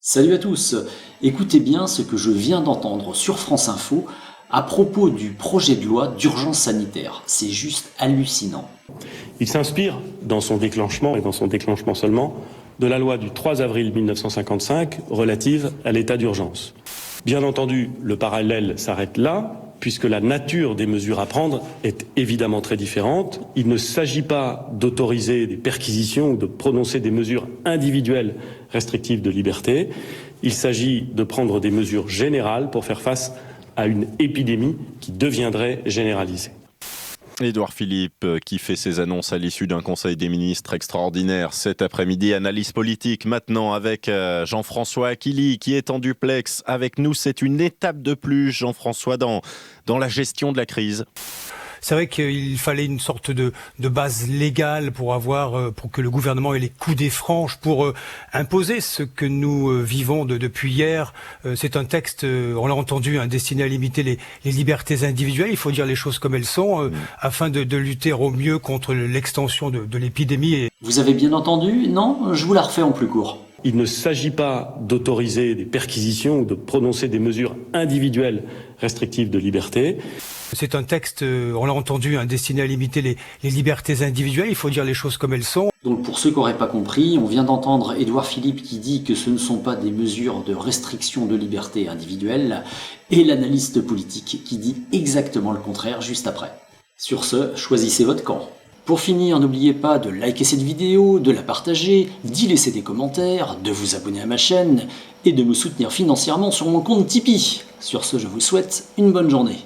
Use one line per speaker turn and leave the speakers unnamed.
Salut à tous. Écoutez bien ce que je viens d'entendre sur France Info à propos du projet de loi d'urgence sanitaire. C'est juste hallucinant.
Il s'inspire, dans son déclenchement, et dans son déclenchement seulement, de la loi du 3 avril 1955 relative à l'état d'urgence. Bien entendu, le parallèle s'arrête là, puisque la nature des mesures à prendre est évidemment très différente. Il ne s'agit pas d'autoriser des perquisitions ou de prononcer des mesures individuelles restrictives de liberté. Il s'agit de prendre des mesures générales pour faire face à une épidémie qui deviendrait généralisée.
Édouard Philippe qui fait ses annonces à l'issue d'un conseil des ministres extraordinaire cet après-midi. Analyse politique maintenant avec Jean-François Aquili qui est en duplex avec nous. C'est une étape de plus, Jean-François, dans la gestion de la crise.
C'est vrai qu'il fallait une sorte de base légale pour que le gouvernement ait les coudées franches pour imposer ce que nous vivons depuis hier. C'est un texte, on l'a entendu, destiné à limiter les libertés individuelles. Il faut dire les choses comme elles sont, afin de lutter au mieux contre l'extension de l'épidémie.
Vous avez bien entendu? Non? Je vous la refais en plus court.
Il ne s'agit pas d'autoriser des perquisitions ou de prononcer des mesures individuelles restrictives de liberté.
C'est un texte, on l'a entendu, destiné à limiter les libertés individuelles. Il faut dire les choses comme elles sont.
Donc pour ceux qui n'auraient pas compris, on vient d'entendre Édouard Philippe qui dit que ce ne sont pas des mesures de restriction de liberté individuelle et l'analyste politique qui dit exactement le contraire juste après. Sur ce, choisissez votre camp. Pour finir, n'oubliez pas de liker cette vidéo, de la partager, d'y laisser des commentaires, de vous abonner à ma chaîne et de me soutenir financièrement sur mon compte Tipeee. Sur ce, je vous souhaite une bonne journée.